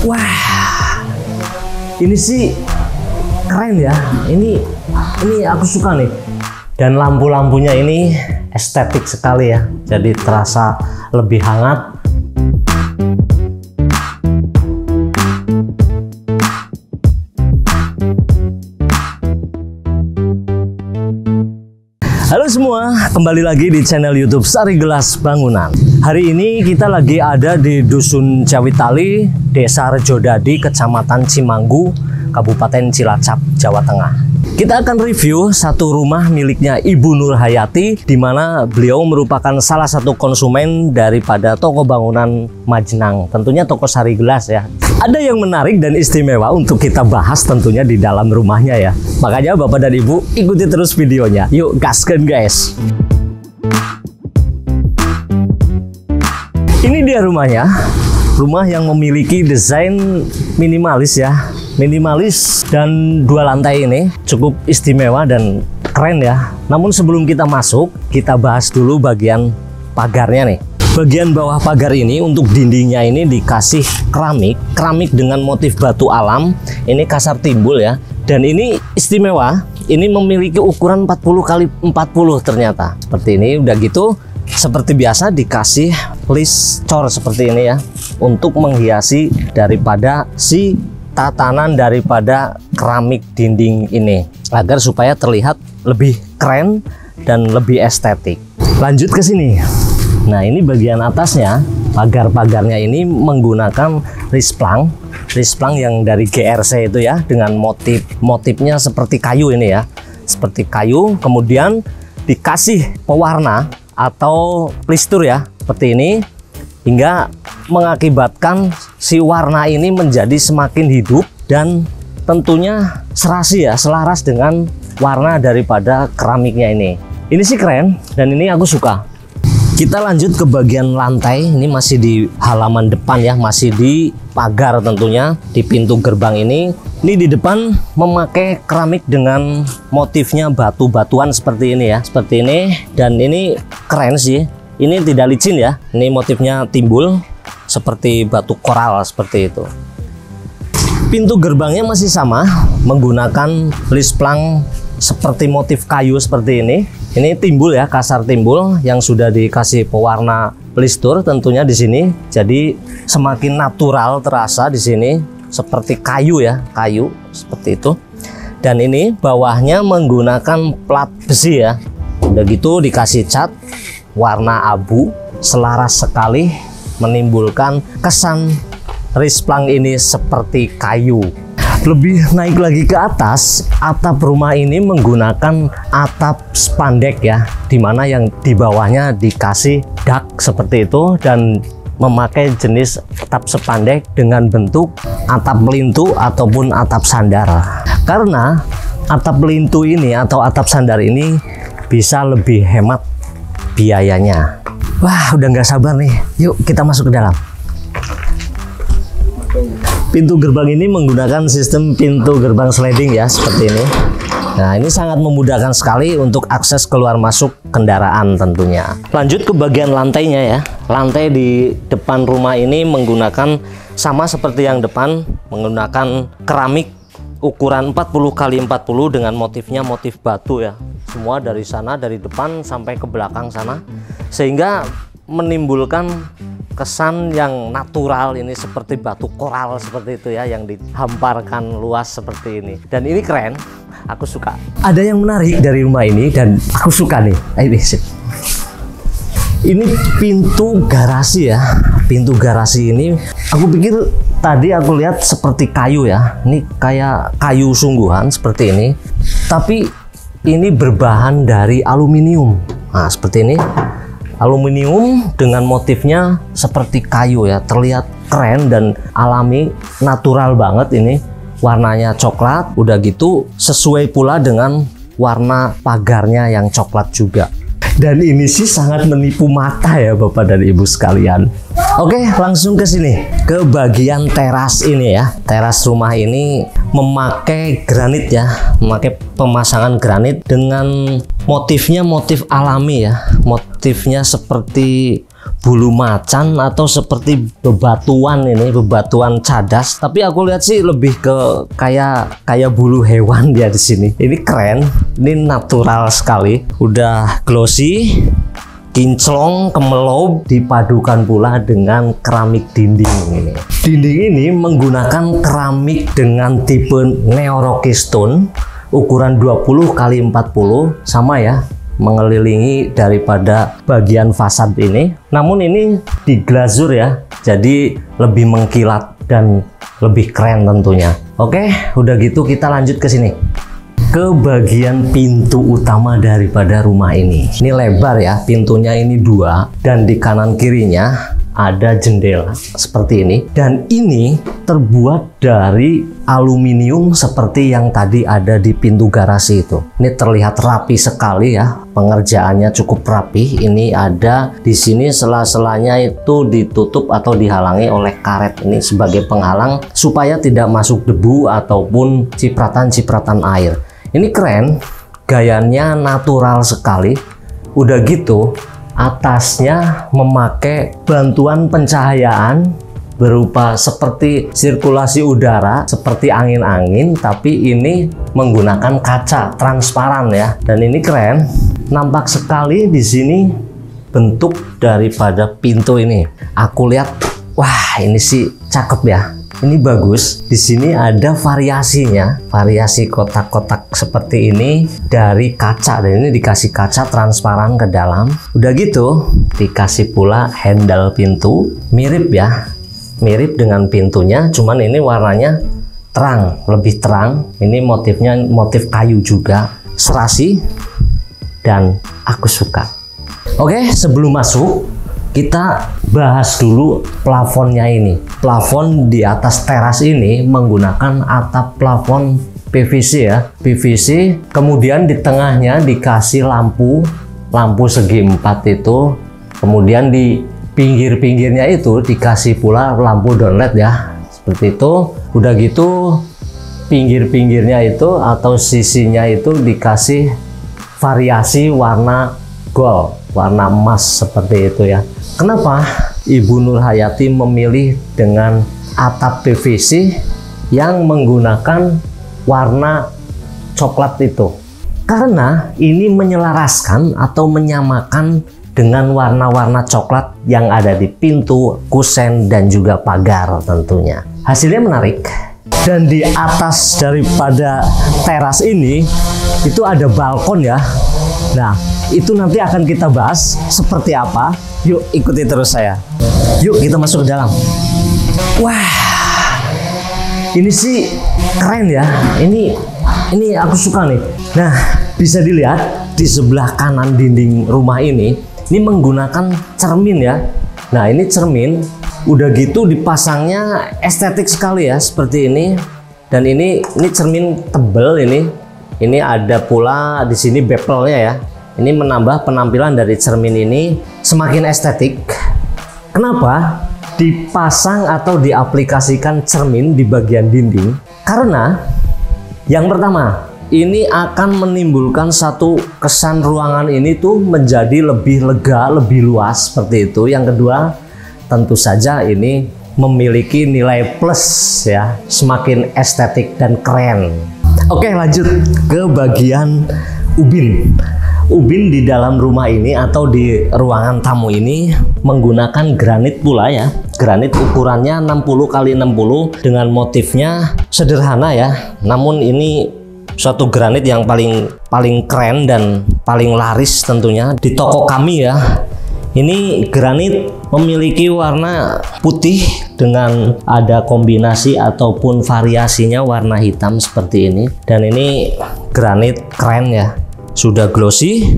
Wah, ini sih keren ya. Ini aku suka nih. Dan lampu-lampunya ini estetik sekali ya. Jadi terasa lebih hangat. Halo semua, kembali lagi di channel YouTube Sari Gelas Bangunan. Hari ini kita lagi ada di Dusun Jawitali, Desa Rejodadi, Kecamatan Cimanggu, Kabupaten Cilacap, Jawa Tengah. Kita akan review satu rumah miliknya Ibu Nur Hayati, di mana beliau merupakan salah satu konsumen daripada toko bangunan Majnang, tentunya toko Sari Gelas ya. Ada yang menarik dan istimewa untuk kita bahas tentunya di dalam rumahnya ya. Makanya Bapak dan Ibu ikuti terus videonya. Yuk gaskan guys. Ini dia rumahnya. Rumah yang memiliki desain minimalis ya. Minimalis dan 2 lantai ini cukup istimewa dan keren ya. Namun sebelum kita masuk, kita bahas dulu bagian pagarnya nih. Bagian bawah pagar ini untuk dindingnya ini dikasih keramik dengan motif batu alam. Ini kasar timbul ya. Dan ini istimewa, ini memiliki ukuran 40 x 40 ternyata. Seperti ini, udah gitu seperti biasa dikasih list cor seperti ini ya. Untuk menghiasi daripada si tatanan daripada keramik dinding ini. Agar supaya terlihat lebih keren dan lebih estetik. Lanjut ke sini. Nah, ini bagian atasnya, pagar-pagarnya ini menggunakan risplang yang dari GRC itu ya, dengan motifnya seperti kayu ini ya, seperti kayu. Kemudian dikasih pewarna atau plistur ya, seperti ini, hingga mengakibatkan si warna ini menjadi semakin hidup dan tentunya serasi ya, selaras dengan warna daripada keramiknya ini. Ini sih keren dan ini aku suka. Kita lanjut ke bagian lantai. Ini masih di halaman depan ya, masih di pagar tentunya, di pintu gerbang ini. Ini di depan memakai keramik dengan motifnya batu-batuan seperti ini ya, seperti ini. Dan ini keren sih. Ini tidak licin ya. Ini motifnya timbul seperti batu koral seperti itu. Pintu gerbangnya masih sama, menggunakan lisplang seperti motif kayu seperti ini. Ini timbul ya, kasar timbul yang sudah dikasih pewarna plistur tentunya di sini. Jadi semakin natural terasa di sini, seperti kayu ya, kayu seperti itu. Dan ini bawahnya menggunakan plat besi ya. Udah gitu dikasih cat warna abu, selaras sekali, menimbulkan kesan risplang ini seperti kayu. Lebih naik lagi ke atas, atap rumah ini menggunakan atap spandek ya, dimana yang di bawahnya dikasih dak seperti itu dan memakai jenis atap spandek dengan bentuk atap melintu ataupun atap sandar. Karena atap melintu ini atau atap sandar ini bisa lebih hemat biayanya. Wah, udah nggak sabar nih. Yuk kita masuk ke dalam. Pintu gerbang ini menggunakan sistem pintu gerbang sliding ya, seperti ini. Nah, ini sangat memudahkan sekali untuk akses keluar masuk kendaraan tentunya. Lanjut ke bagian lantainya ya. Lantai di depan rumah ini menggunakan sama seperti yang depan, menggunakan keramik ukuran 40 x 40 dengan motifnya motif batu ya. Semua dari sana, dari depan sampai ke belakang sana, sehingga menimbulkan kesan yang natural ini seperti batu koral seperti itu ya, yang dihamparkan luas seperti ini. Dan ini keren, aku suka. Ada yang menarik dari rumah ini dan aku suka nih. Ini pintu garasi ya. Pintu garasi ini aku pikir tadi aku lihat seperti kayu ya. Ini kayak kayu sungguhan seperti ini. Tapi ini berbahan dari aluminium. Nah, seperti ini. Aluminium dengan motifnya seperti kayu ya, terlihat keren dan alami, natural banget ini. Warnanya coklat, udah gitu sesuai pula dengan warna pagarnya yang coklat juga. Dan ini sih sangat menipu mata ya Bapak dan Ibu sekalian. Oke, langsung ke sini, ke bagian teras ini ya. Teras rumah ini memakai granit ya, memakai pemasangan granit dengan motifnya motif alami ya. Motifnya seperti bulu macan atau seperti bebatuan ini, bebatuan cadas. Tapi aku lihat sih lebih ke kayak bulu hewan dia di sini. Ini keren, ini natural sekali. Udah glossy, kinclong, kemelob, dipadukan pula dengan keramik dinding ini. Dinding ini menggunakan keramik dengan tipe Neo-Rocky Stone ukuran 20 x 40 sama ya, mengelilingi daripada bagian fasad ini. Namun ini diglazur ya, jadi lebih mengkilat dan lebih keren tentunya. Oke, udah gitu kita lanjut ke sini, ke bagian pintu utama daripada rumah ini. Ini lebar ya, pintunya ini 2 dan di kanan kirinya ada jendela seperti ini, dan ini terbuat dari aluminium seperti yang tadi ada di pintu garasi itu. Ini terlihat rapi sekali ya, pengerjaannya cukup rapi. Ini ada di sini sela-selanya itu ditutup atau dihalangi oleh karet ini sebagai penghalang supaya tidak masuk debu ataupun cipratan-cipratan air. Ini keren, gayanya natural sekali. Udah gitu atasnya memakai bantuan pencahayaan berupa seperti sirkulasi udara, seperti angin-angin, tapi ini menggunakan kaca transparan ya. Dan ini keren, nampak sekali di sini bentuk daripada pintu ini. Aku lihat, wah ini sih cakep ya. Ini bagus. Di sini ada variasinya, variasi kotak-kotak seperti ini dari kaca, dan ini dikasih kaca transparan ke dalam. Udah gitu dikasih pula handle pintu, mirip ya, mirip dengan pintunya, cuman ini warnanya terang, lebih terang. Ini motifnya motif kayu juga, serasi, dan aku suka. Oke, sebelum masuk kita bahas dulu plafonnya ini. Plafon di atas teras ini menggunakan atap plafon PVC ya, PVC. Kemudian di tengahnya dikasih lampu segi 4 itu. Kemudian di pinggir-pinggirnya itu dikasih pula lampu downlight ya, seperti itu. Udah gitu pinggir-pinggirnya itu atau sisinya itu dikasih variasi warna gold, warna emas seperti itu ya. Kenapa Ibu Nur Hayati memilih dengan atap PVC yang menggunakan warna coklat itu? Karena ini menyelaraskan atau menyamakan dengan warna-warna coklat yang ada di pintu, kusen, dan juga pagar tentunya. Hasilnya menarik. Dan di atas daripada teras ini itu ada balkon ya. Nah, itu nanti akan kita bahas seperti apa. Yuk ikuti terus saya. Yuk kita masuk ke dalam. Wah, ini sih keren ya. Ini aku suka nih. Nah, bisa dilihat di sebelah kanan dinding rumah ini menggunakan cermin ya. Nah, ini cermin. Udah gitu dipasangnya estetik sekali ya, seperti ini. Dan ini cermin tebel ini. Ini ada pula di sini bevelnya ya. Ini menambah penampilan dari cermin ini semakin estetik. Kenapa dipasang atau diaplikasikan cermin di bagian dinding? Karena yang pertama, ini akan menimbulkan satu kesan ruangan ini tuh menjadi lebih lega, lebih luas seperti itu. Yang kedua, tentu saja ini memiliki nilai plus ya, semakin estetik dan keren. Oke, lanjut ke bagian ubin. Ubin di dalam rumah ini atau di ruangan tamu ini menggunakan granit pula ya. Granit ukurannya 60 x 60 dengan motifnya sederhana ya. Namun ini suatu granit yang paling keren dan paling laris tentunya di toko kami ya. Ini granit memiliki warna putih dengan ada kombinasi ataupun variasinya warna hitam seperti ini. Dan ini granit keren ya. Sudah glossy,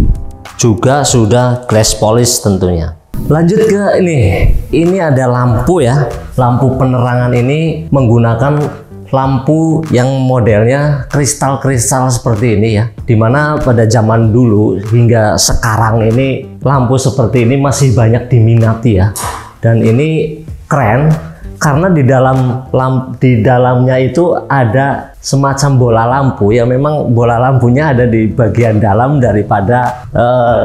juga sudah glass polish tentunya. Lanjut ke ini. Ini ada lampu ya. Lampu penerangan ini menggunakan lampu yang modelnya kristal-kristal seperti ini ya. Dimana pada zaman dulu hingga sekarang ini lampu seperti ini masih banyak diminati ya. Dan ini keren karena di dalamnya itu ada semacam bola lampu ya, memang bola lampunya ada di bagian dalam daripada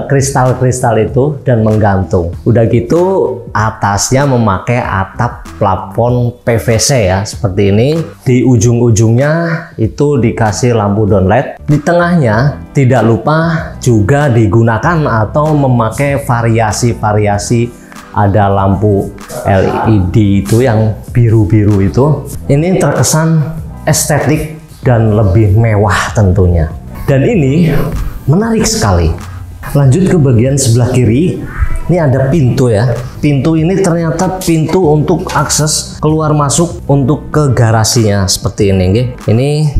kristal-kristal itu dan menggantung. Udah gitu atasnya memakai atap plafon PVC ya seperti ini. Di ujung-ujungnya itu dikasih lampu downlight. Di tengahnya tidak lupa juga digunakan atau memakai variasi-variasi, ada lampu LED itu yang biru-biru itu. Ini terkesan estetik dan lebih mewah tentunya. Dan ini menarik sekali. Lanjut ke bagian sebelah kiri. Ini ada pintu ya. Pintu ini ternyata pintu untuk akses keluar masuk untuk ke garasinya seperti ini. Ini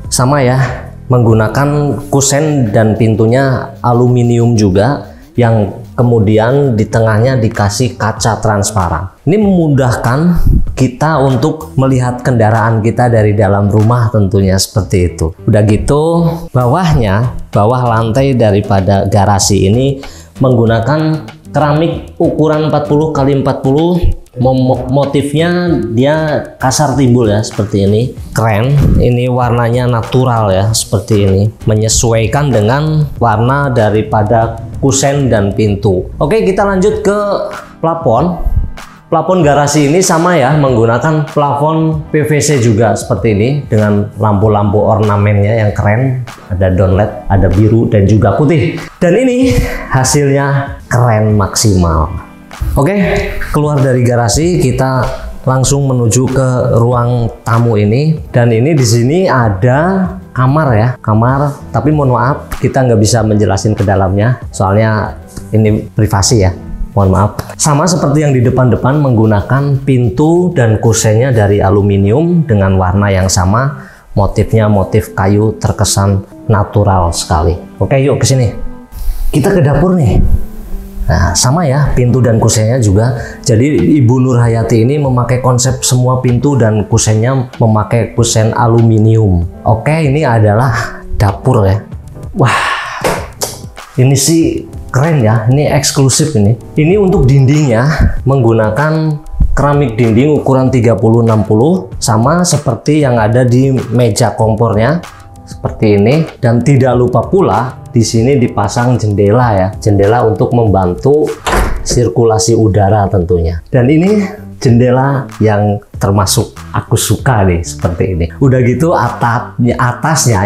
sama ya, menggunakan kusen dan pintunya aluminium juga, yang kemudian di tengahnya dikasih kaca transparan. Ini memudahkan kita untuk melihat kendaraan kita dari dalam rumah tentunya seperti itu. Udah gitu bawah lantai daripada garasi ini menggunakan keramik ukuran 40 x 40. Motifnya dia kasar timbul ya seperti ini, keren. Ini warnanya natural ya seperti ini, menyesuaikan dengan warna daripada kusen dan pintu. Oke, kita lanjut ke plafon. Plafon garasi ini sama ya, menggunakan plafon PVC juga seperti ini dengan lampu-lampu ornamennya yang keren. Ada downlight, ada biru dan juga putih. Dan ini hasilnya keren maksimal. Oke, keluar dari garasi kita langsung menuju ke ruang tamu ini. Dan ini di sini ada kamar ya, kamar. Tapi mohon maaf, kita nggak bisa menjelasin ke dalamnya, soalnya ini privasi ya. Mohon maaf. Sama seperti yang di depan-depan, menggunakan pintu dan kusennya dari aluminium dengan warna yang sama. Motifnya motif kayu, terkesan natural sekali. Oke, yuk ke sini. Kita ke dapur nih. Nah, sama ya, pintu dan kusennya juga. Jadi Ibu Nur Hayati ini memakai konsep semua pintu dan kusennya memakai kusen aluminium. Oke, ini adalah dapur ya. Wah, ini sih keren ya, ini eksklusif ini. Ini untuk dindingnya menggunakan keramik dinding ukuran 30-60, sama seperti yang ada di meja kompornya seperti ini. Dan tidak lupa pula di sini dipasang jendela ya, jendela untuk membantu sirkulasi udara tentunya. Dan ini jendela yang termasuk aku suka nih seperti ini. Udah gitu atasnya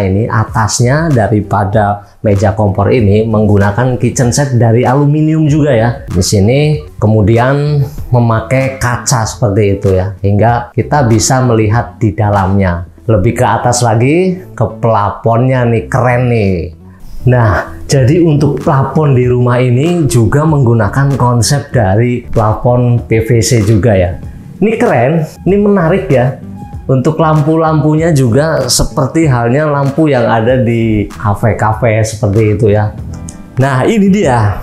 daripada meja kompor ini menggunakan kitchen set dari aluminium juga ya. Di sini kemudian memakai kaca seperti itu ya, hingga kita bisa melihat di dalamnya. Lebih ke atas lagi, ke plafonnya nih, keren nih. Nah, jadi untuk plafon di rumah ini juga menggunakan konsep dari plafon PVC juga ya. Ini keren, ini menarik ya. Untuk lampu-lampunya juga seperti halnya lampu yang ada di kafe-kafe seperti itu ya. Nah, ini dia.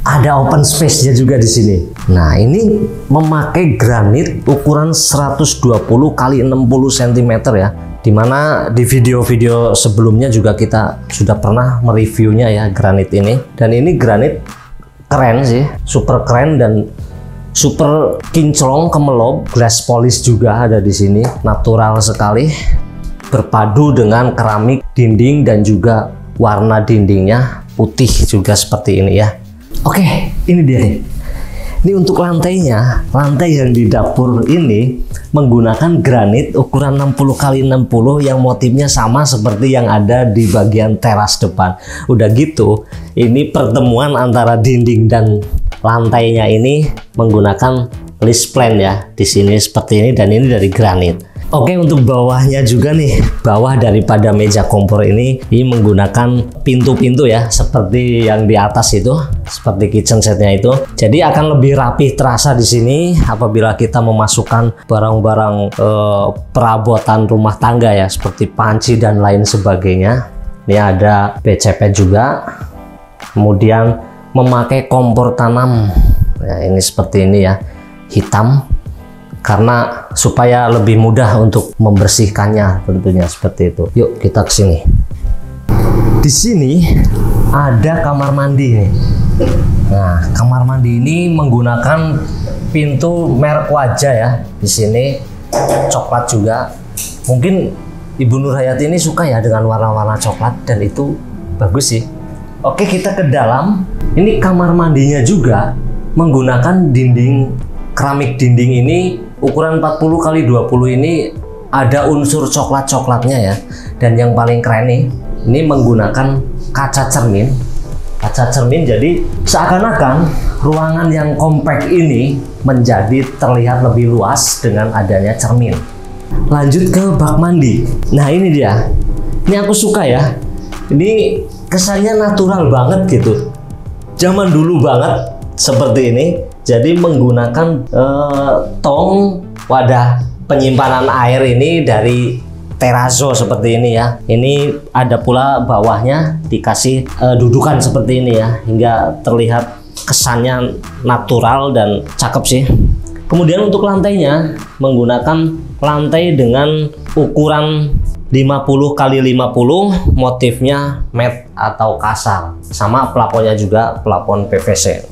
Ada open space-nya juga di sini. Nah, ini memakai granit ukuran 120 x 60 cm ya. Dimana di video-video sebelumnya juga kita sudah pernah mereviewnya ya granit ini. Dan ini granit keren sih, super keren dan super kinclong kemelop. Glass polish juga ada di sini, natural sekali. Berpadu dengan keramik dinding dan juga warna dindingnya putih juga seperti ini ya. Oke, ini dia nih. Ini untuk lantainya, lantai yang di dapur ini menggunakan granit ukuran 60 x 60 yang motifnya sama seperti yang ada di bagian teras depan. Udah gitu, ini pertemuan antara dinding dan lantainya ini menggunakan list plan ya. Di sini seperti ini dan ini dari granit. Oke, untuk bawahnya juga nih, bawah daripada meja kompor ini menggunakan pintu-pintu ya, seperti yang di atas itu, seperti kitchen setnya itu. Jadi akan lebih rapih terasa di sini apabila kita memasukkan barang-barang perabotan rumah tangga ya, seperti panci dan lain sebagainya. Ini ada PCP juga, kemudian memakai kompor tanam. Nah, ini seperti ini ya, hitam. Karena supaya lebih mudah untuk membersihkannya tentunya seperti itu. Yuk kita ke sini. Di sini ada kamar mandi nih. Nah, kamar mandi ini menggunakan pintu merek wajah ya. Di sini coklat juga. Mungkin Ibu Nurhayati ini suka ya dengan warna-warna coklat dan itu bagus sih. Oke, kita ke dalam. Ini kamar mandinya juga menggunakan dinding keramik. Dinding ini ukuran 40 x 20 ini ada unsur coklat-coklatnya ya. Dan yang paling keren nih, ini menggunakan kaca cermin. Kaca cermin, jadi seakan-akan ruangan yang kompak ini menjadi terlihat lebih luas dengan adanya cermin. Lanjut ke bak mandi. Nah, ini dia. Ini aku suka ya. Ini kesannya natural banget gitu. Zaman dulu banget seperti ini. Jadi menggunakan tong wadah penyimpanan air ini dari terrazzo seperti ini ya. Ini ada pula bawahnya dikasih dudukan seperti ini ya, hingga terlihat kesannya natural dan cakep sih. Kemudian untuk lantainya menggunakan lantai dengan ukuran 50 x 50, motifnya matte atau kasar. Sama plafonnya juga plafon PVC.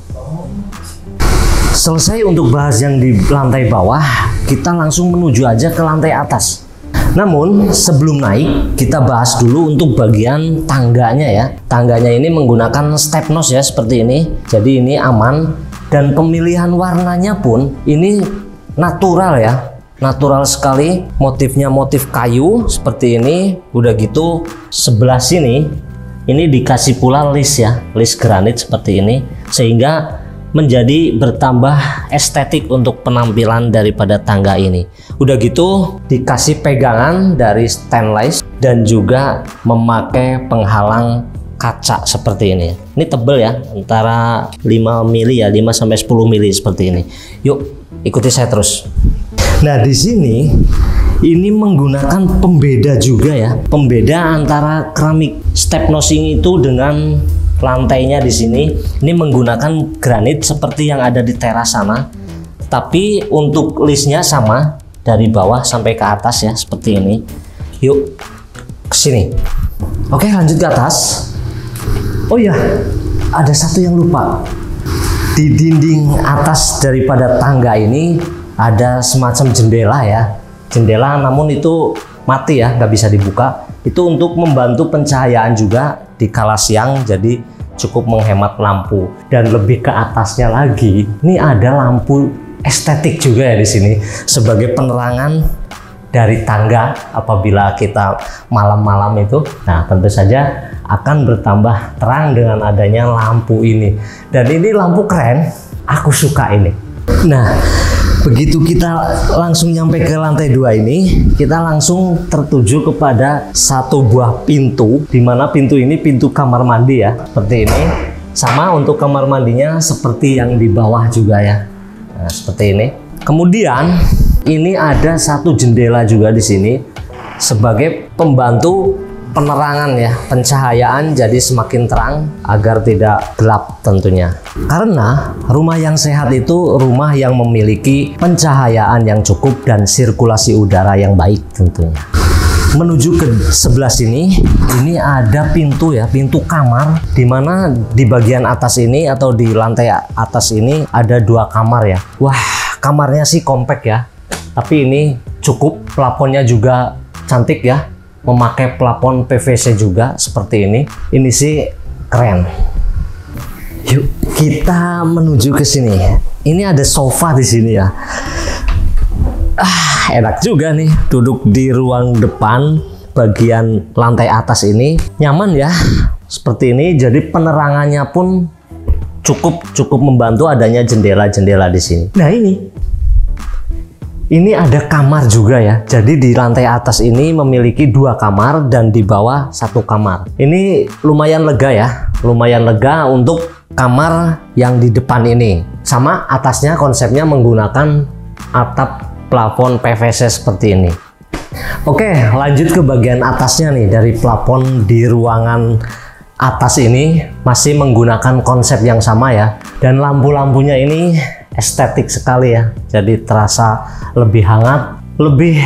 Selesai untuk bahas yang di lantai bawah, kita langsung menuju aja ke lantai atas. Namun sebelum naik, kita bahas dulu untuk bagian tangganya ya. Tangganya ini menggunakan step nose ya, seperti ini. Jadi ini aman, dan pemilihan warnanya pun ini natural ya. Natural sekali, motifnya motif kayu seperti ini. Udah gitu sebelah sini ini dikasih pula list ya, list granit seperti ini, sehingga menjadi bertambah estetik untuk penampilan daripada tangga ini. Udah gitu dikasih pegangan dari stainless dan juga memakai penghalang kaca seperti ini. Ini tebel ya, antara 5 mili ya, 5 sampai 10 mili seperti ini. Yuk ikuti saya terus. Nah, di sini ini menggunakan pembeda juga ya, pembeda antara keramik step nosing itu dengan lantainya. Di sini ini menggunakan granit seperti yang ada di teras sana, tapi untuk listnya sama dari bawah sampai ke atas ya, seperti ini. Yuk ke sini. Oke, lanjut ke atas. Oh ya, ada satu yang lupa. Di dinding atas daripada tangga ini ada semacam jendela ya, jendela, namun itu mati ya, nggak bisa dibuka. Itu untuk membantu pencahayaan juga di kala siang, jadi cukup menghemat lampu. Dan lebih ke atasnya lagi, ini ada lampu estetik juga ya di sini sebagai penerangan dari tangga apabila kita malam-malam itu. Nah, tentu saja akan bertambah terang dengan adanya lampu ini. Dan ini lampu keren, aku suka ini. Nah, begitu kita langsung nyampe ke lantai 2 ini, kita langsung tertuju kepada satu buah pintu, di mana pintu ini pintu kamar mandi ya, seperti ini. Sama untuk kamar mandinya seperti yang di bawah juga ya. Nah, seperti ini. Kemudian ini ada satu jendela juga di sini sebagai pembantu penerangan ya, pencahayaan jadi semakin terang agar tidak gelap tentunya. Karena rumah yang sehat itu rumah yang memiliki pencahayaan yang cukup dan sirkulasi udara yang baik tentunya. Menuju ke sebelah sini, ini ada pintu ya, pintu kamar, dimana di bagian atas ini atau di lantai atas ini ada 2 kamar ya. Wah, kamarnya sih kompak ya, tapi ini cukup, plafonnya juga cantik ya, memakai plafon PVC juga seperti ini. Ini sih keren. Yuk kita menuju ke sini. Ini ada sofa di sini ya. Enak juga nih duduk di ruang depan bagian lantai atas ini. Nyaman ya seperti ini. Jadi penerangannya pun cukup membantu adanya jendela-jendela di sini. Nah, ini ada kamar juga ya. Jadi di lantai atas ini memiliki 2 kamar dan di bawah 1 kamar. Ini lumayan lega ya, lumayan lega untuk kamar yang di depan ini. Sama atasnya konsepnya menggunakan atap plafon PVC seperti ini. Oke, lanjut ke bagian atasnya nih. Dari plafon di ruangan atas ini masih menggunakan konsep yang sama ya. Dan lampu-lampunya ini estetik sekali ya, jadi terasa lebih hangat, lebih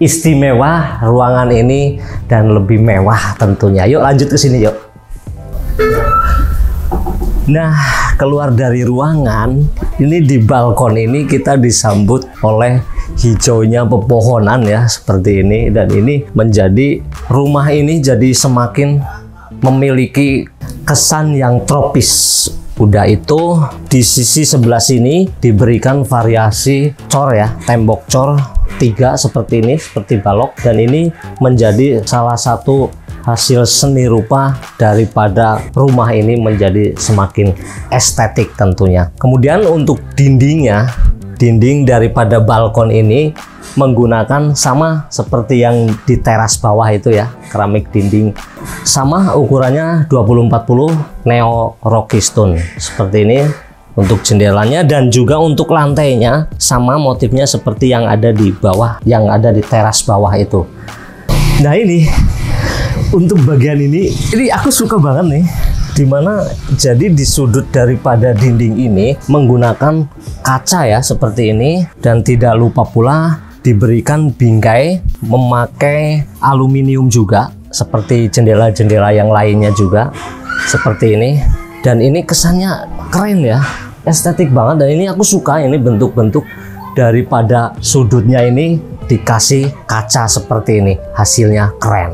istimewa ruangan ini dan lebih mewah tentunya. Yuk lanjut ke sini yuk. Nah, keluar dari ruangan, ini di balkon ini kita disambut oleh hijaunya pepohonan ya, seperti ini. Dan ini menjadi, rumah ini jadi semakin memiliki kesan yang tropis. Udah itu, di sisi sebelah sini diberikan variasi cor ya, tembok cor 3 seperti ini, seperti balok. Dan ini menjadi salah satu hasil seni rupa daripada rumah ini menjadi semakin estetik tentunya. Kemudian untuk dindingnya, dinding daripada balkon ini menggunakan sama seperti yang di teras bawah itu ya, keramik dinding. Sama ukurannya 2040 Neo Rockystone seperti ini untuk jendelanya, dan juga untuk lantainya sama motifnya seperti yang ada di bawah, yang ada di teras bawah itu. Nah ini untuk bagian ini aku suka banget nih, dimana jadi di sudut daripada dinding ini menggunakan kaca ya seperti ini, dan tidak lupa pula diberikan bingkai memakai aluminium juga seperti jendela-jendela yang lainnya juga seperti ini. Dan ini kesannya keren ya, estetik banget. Dan ini aku suka, ini bentuk-bentuk daripada sudutnya ini dikasih kaca seperti ini, hasilnya keren.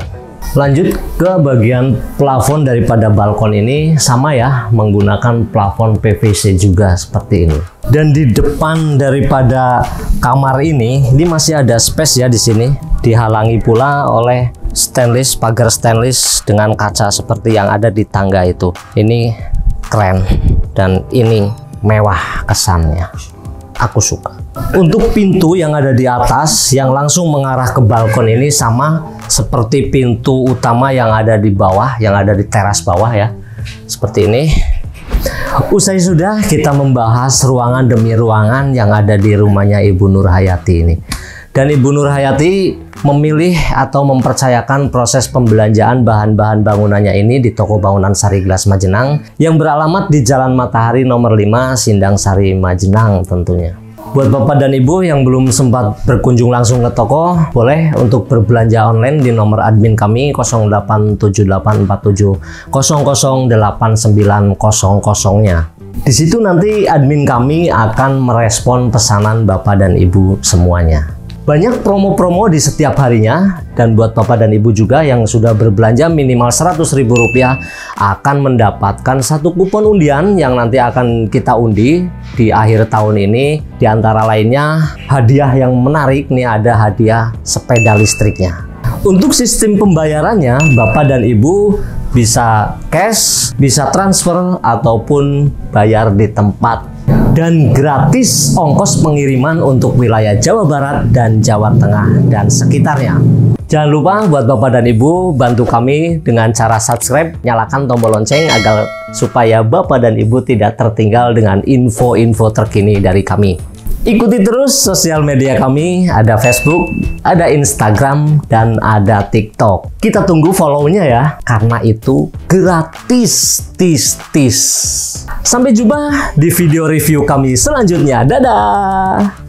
Lanjut ke bagian plafon daripada balkon ini, sama ya, menggunakan plafon PVC juga seperti ini. Dan di depan daripada kamar ini masih ada space ya di sini, dihalangi pula oleh stainless, pagar stainless dengan kaca seperti yang ada di tangga itu. Ini keren dan ini mewah kesannya. Aku suka. Untuk pintu yang ada di atas yang langsung mengarah ke balkon ini sama seperti pintu utama yang ada di bawah, yang ada di teras bawah ya, seperti ini. Usai sudah kita membahas ruangan demi ruangan yang ada di rumahnya Ibu Nurhayati ini. Dan Ibu Nurhayati memilih atau mempercayakan proses pembelanjaan bahan-bahan bangunannya ini di toko bangunan Sari Gelas Majenang yang beralamat di Jalan Matahari nomor 5 Sindang Sari Majenang tentunya. Buat Bapak dan Ibu yang belum sempat berkunjung langsung ke toko, boleh untuk berbelanja online di nomor admin kami 08784780089000-nya. Di situ nanti admin kami akan merespon pesanan Bapak dan Ibu semuanya. Banyak promo-promo di setiap harinya, dan buat Bapak dan Ibu juga yang sudah berbelanja minimal Rp100.000 akan mendapatkan satu kupon undian yang nanti akan kita undi di akhir tahun ini. Di antara lainnya hadiah yang menarik nih, ada hadiah sepeda listriknya. Untuk sistem pembayarannya, Bapak dan Ibu bisa cash, bisa transfer, ataupun bayar di tempat. Dan gratis ongkos pengiriman untuk wilayah Jawa Barat dan Jawa Tengah dan sekitarnya. Jangan lupa buat Bapak dan Ibu bantu kami dengan cara subscribe, nyalakan tombol lonceng agar supaya Bapak dan Ibu tidak tertinggal dengan info-info terkini dari kami. Ikuti terus sosial media kami, ada Facebook, ada Instagram, dan ada TikTok. Kita tunggu follow-nya ya, karena itu gratis. Sampai jumpa di video review kami selanjutnya. Dadah!